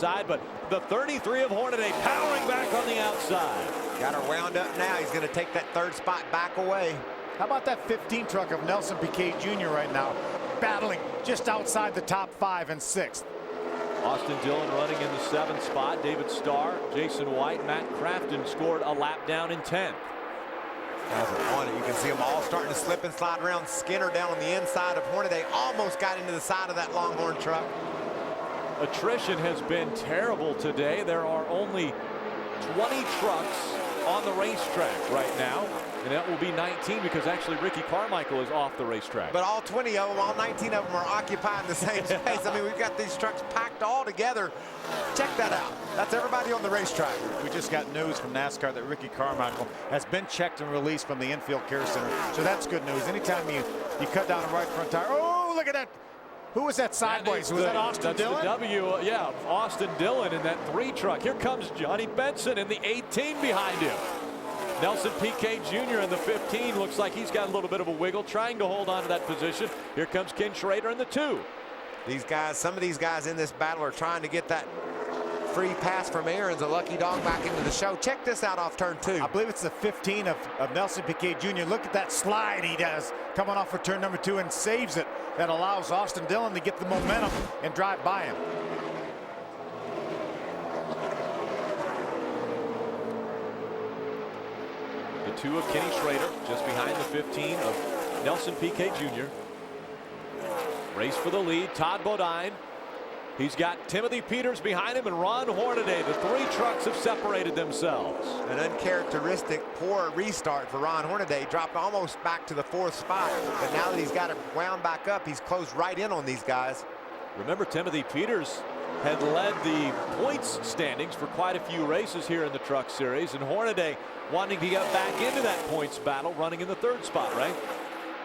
side, but the 33 of Hornaday powering back on the outside. Got her wound up now. He's going to take that third spot back away. How about that 15 truck of Nelson Piquet Jr. right now, battling just outside the top 5 and 6th. Austin Dillon running in the 7th spot. David Starr, Jason White, Matt Crafton scored a lap down in 10th. On it. You can see them all starting to slip and slide around. Skinner down on the inside of Hornaday almost got into the side of that Longhorn truck. Attrition has been terrible today. There are only 20 trucks on the racetrack right now, and that will be 19 because actually Ricky Carmichael is off the racetrack. But all 20 of them, all 19 of them are occupying the same space. I mean, we've got these trucks packed all together. Check that out. That's everybody on the racetrack. We just got news from NASCAR that Ricky Carmichael has been checked and released from the infield care center. So that's good news. Anytime you cut down a right front tire, oh, look at that. Who was that sideways? Was that Austin Dillon? That's the W, yeah, Austin Dillon in that 3 truck. Here comes Johnny Benson in the 18 behind him. Nelson Piquet Jr. in the 15 looks like he's got a little bit of a wiggle, trying to hold on to that position. Here comes Ken Schrader in the 2. These guys, some of these guys in this battle are trying to get that free pass from Aaron's a lucky dog back into the show. Check this out off turn 2. I believe it's the 15 of Nelson Piquet Jr. Look at that slide he does coming off for turn number 2 and saves it. That allows Austin Dillon to get the momentum and drive by him. The 2 of Kenny Schrader just behind the 15 of Nelson Piquet Jr. Race for the lead. Todd Bodine. He's got Timothy Peters behind him and Ron Hornaday. The 3 trucks have separated themselves. An uncharacteristic poor restart for Ron Hornaday. Dropped almost back to the 4th spot. But now that he's got it wound back up, he's closed right in on these guys. Remember, Timothy Peters had led the points standings for quite a few races here in the Truck Series. And Hornaday wanting to get back into that points battle, running in the 3rd spot, right?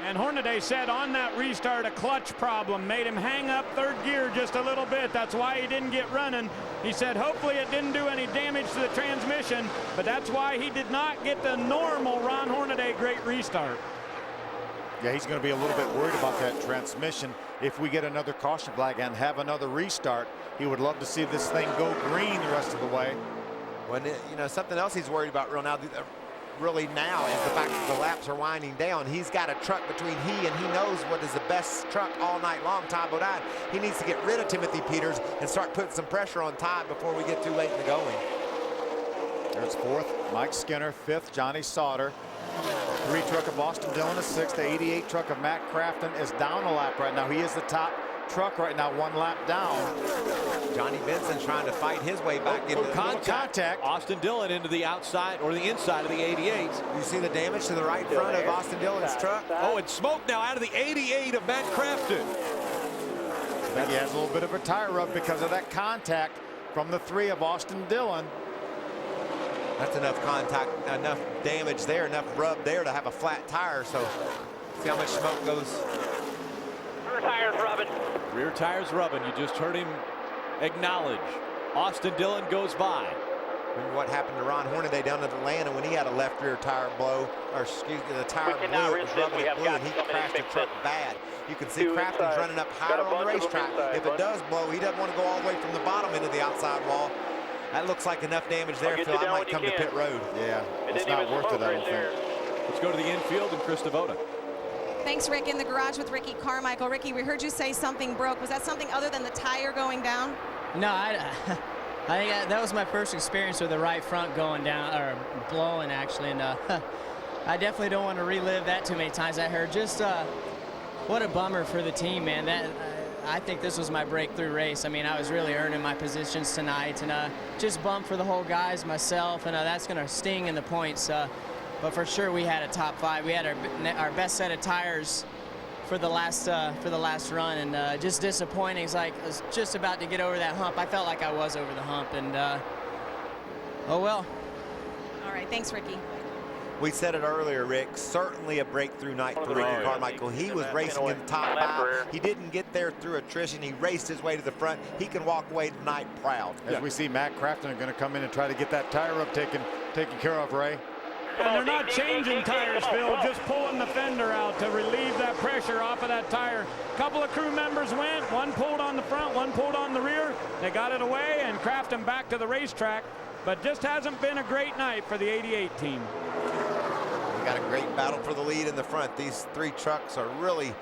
And Hornaday said on that restart a clutch problem made him hang up 3rd gear just a little bit. That's why he didn't get running. He said hopefully it didn't do any damage to the transmission, but that's why he did not get the normal Ron Hornaday great restart. Yeah, he's going to be a little bit worried about that transmission. If we get another caution flag and have another restart, he would love to see this thing go green the rest of the way. When you know, something else he's worried about really now is the fact that the laps are winding down. He's got a truck between he knows what is the best truck all night long, Todd Bodine. He needs to get rid of Timothy Peters and start putting some pressure on Todd before we get too late in the going. There's 4th, Mike Skinner. 5th, Johnny Sauter. 3 truck of Austin Dillon is 6th. The 88 truck of Matt Crafton is down a lap right now. He is the top truck right now, 1 lap down. Johnny Benson trying to fight his way back into contact. Austin Dillon into the outside or the inside of the 88. You see the damage to the right front of Austin Dillon's truck? Oh, it's smoke now out of the 88 of Matt Crafton. I think he has a little bit of a tire rub because of that contact from the 3 of Austin Dillon. That's enough contact, enough damage there, enough rub there to have a flat tire. So see how much smoke goes. Rear tires rubbing. Rear tires rubbing. You just heard him acknowledge. Austin Dillon goes by. Remember what happened to Ron Hornaday down at Atlanta when he had a left rear tire blow, or excuse me, the tire blew, it was rubbing it blue, and he crashed the truck bad. You can see Crafton's running up higher on the racetrack. If it does blow, he doesn't want to go all the way from the bottom into the outside wall. That looks like enough damage there, Phil. I might come to pit road. Yeah, it's not worth it, I don't think. Let's go to the infield and Chris Devoda. Thanks, Rick. In the garage with Ricky Carmichael. Ricky, we heard you say something broke. Was that something other than the tire going down? No, I think that was my first experience with the right front going down, or blowing actually, and I definitely don't want to relive that too many times. I heard just what a bummer for the team, man. That I think this was my breakthrough race. I mean, I was really earning my positions tonight, and just bummed for the whole guys, myself, and that's going to sting in the points. But for sure, we had a top 5. We had our best set of tires for the last run, and just disappointing. It's like I was just about to get over that hump. I felt like I was over the hump, and oh well. All right, thanks, Ricky. We said it earlier, Rick, certainly a breakthrough night for Ricky Carmichael. He was racing in the top 5. He didn't get there through attrition. He raced his way to the front. He can walk away tonight proud. As we see Matt Crafton are going to come in and try to get that tire up taken care of, Ray. And they're not changing tires, Phil, just pulling the fender out to relieve that pressure off of that tire. A couple of crew members went, one pulled on the front, one pulled on the rear. They got it away and Crafton back to the racetrack, but just hasn't been a great night for the 88 team. We got a great battle for the lead in the front. These three trucks are really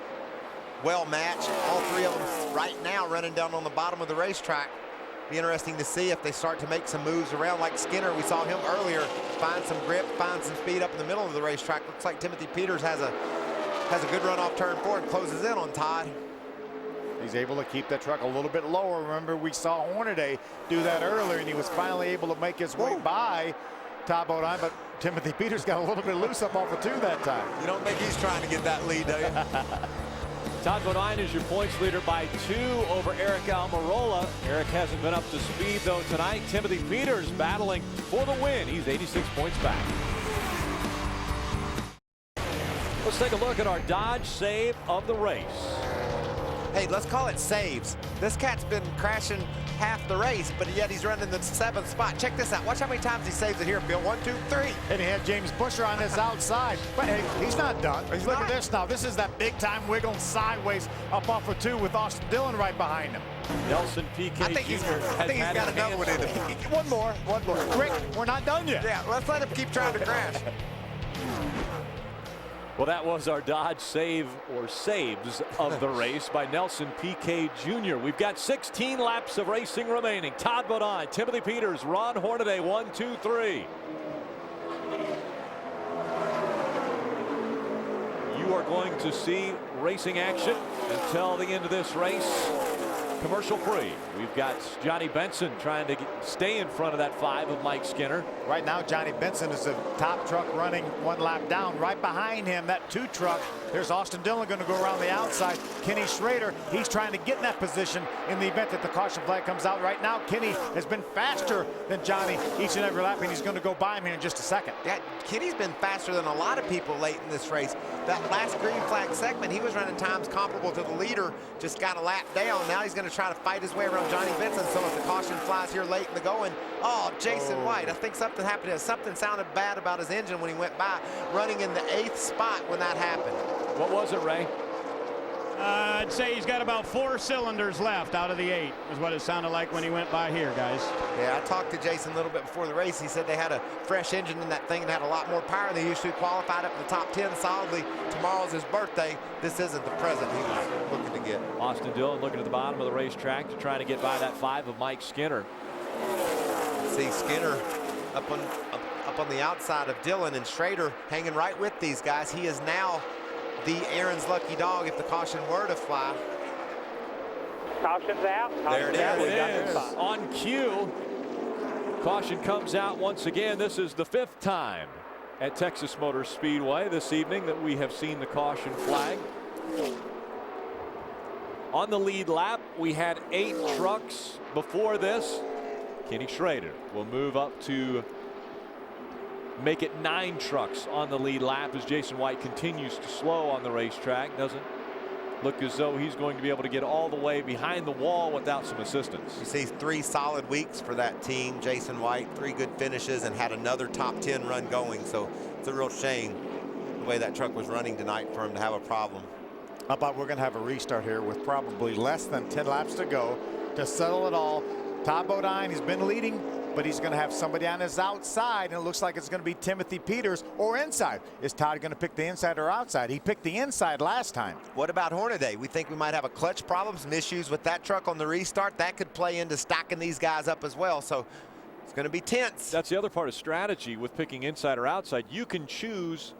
well matched. All three of them right now running down on the bottom of the racetrack. Be interesting to see if they start to make some moves around like Skinner. We saw him earlier find some grip, find some speed up in the middle of the racetrack. Looks like Timothy Peters has a good run off turn 4 and closes in on Todd. He's able to keep that truck a little bit lower. Remember, we saw Hornaday do that earlier, and he was finally able to make his way by Todd Bodine, but Timothy Peters got a little bit loose up off of 2 that time. You don't think he's trying to get that lead, do you? Todd Bodine is your points leader by 2 over Eric Almirola. Eric hasn't been up to speed, though, tonight. Timothy Peters battling for the win. He's 86 points back. Let's take a look at our Dodge save of the race. Hey, let's call it saves. This cat's been crashing half the race, but yet he's running the 7th spot. Check this out. Watch how many times he saves it here, Bill. 1, 2, 3. And he had James Busher on his outside. But hey, he's not done. Look at this now. This is that big time wiggle sideways up off of 2 with Austin Dillon right behind him. Nelson P.K. I think he's got another one in him. One more. Rick, we're not done yet. Yeah, let's let him keep trying to crash. Well, that was our Dodge save or saves of the race by Nelson P.K. Jr. We've got 16 laps of racing remaining. Todd Bodine, Timothy Peters, Ron Hornaday, 1, 2, 3. You are going to see racing action until the end of this race. Commercial free. We've got Johnny Benson trying to stay in front of that 5 of Mike Skinner. Right now, Johnny Benson is the top truck running 1 lap down. Right behind him, that 2 truck. There's Austin Dillon going to go around the outside. Kenny Schrader, he's trying to get in that position in the event that the caution flag comes out. Right now, Kenny has been faster than Johnny each and every lap, and he's going to go by him here in just a second. Yeah, Kenny's been faster than a lot of people late in this race. That last green flag segment, he was running times comparable to the leader, just got a lap down. Now he's going to try to fight his way around Johnny Benson. So if the caution flies here late in the going, Jason White, I think something happened. Something sounded bad about his engine when he went by, running in the 8th spot when that happened. What was it, Ray? I'd say he's got about 4 cylinders left out of the 8 is what it sounded like when he went by here, guys. Yeah, I talked to Jason a little bit before the race. He said they had a fresh engine in that thing and had a lot more power than they used to. Qualified up in the top 10 solidly. Tomorrow's his birthday. This isn't the present he was looking to get. Austin Dillon looking at the bottom of the racetrack to try to get by that 5 of Mike Skinner. See Skinner up on the outside of Dillon, and Schrader hanging right with these guys. He is now the Aaron's lucky dog if the caution were to fly. Caution's out. There it is. On cue. Caution comes out once again. This is the 5th time at Texas Motor Speedway this evening that we have seen the caution flag. On the lead lap, we had 8 trucks before this. Kenny Schrader will move up to make it 9 trucks on the lead lap as Jason White continues to slow on the racetrack. Doesn't look as though he's going to be able to get all the way behind the wall without some assistance. You see 3 solid weeks for that team. Jason White, 3 good finishes and had another top 10 run going. So it's a real shame the way that truck was running tonight for him to have a problem. How about we're going to have a restart here with probably less than 10 laps to go to settle it all. Todd Bodine, he's been leading, but he's going to have somebody on his outside, and it looks like it's going to be Timothy Peters or inside. Is Todd going to pick the inside or outside? He picked the inside last time. What about Hornaday? We think we might have a clutch problem, some issues with that truck on the restart. That could play into stacking these guys up as well. So it's going to be tense. That's the other part of strategy with picking inside or outside. You can choose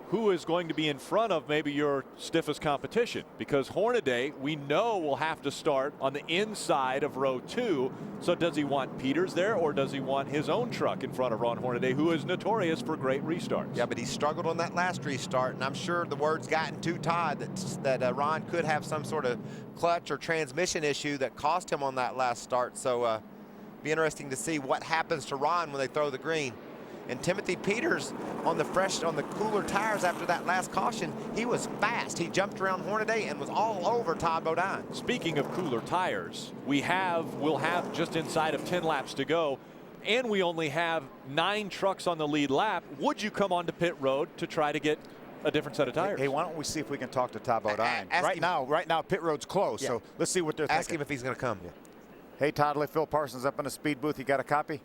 who is going to be in front of maybe your stiffest competition, because Hornaday we know will have to start on the inside of row 2. So does he want Peters there, or does he want his own truck in front of Ron Hornaday, who is notorious for great restarts? Yeah, but he struggled on that last restart, and I'm sure the word's gotten to Todd that Ron could have some sort of clutch or transmission issue that cost him on that last start. So be interesting to see what happens to Ron when they throw the green. And Timothy Peters on the cooler tires after that last caution, he was fast. He jumped around Hornaday and was all over Todd Bodine. Speaking of cooler tires, we'll have just inside of 10 laps to go. and we only have 9 trucks on the lead lap, would you come onto pit road to try to get a different set of tires? Hey, why don't we see if we can talk to Todd Bodine? Right now, pit road's closed, so let's see what they're thinking. Ask him if he's going to come. Hey, Todd, let Phil Parsons up in the speed booth. You got a copy?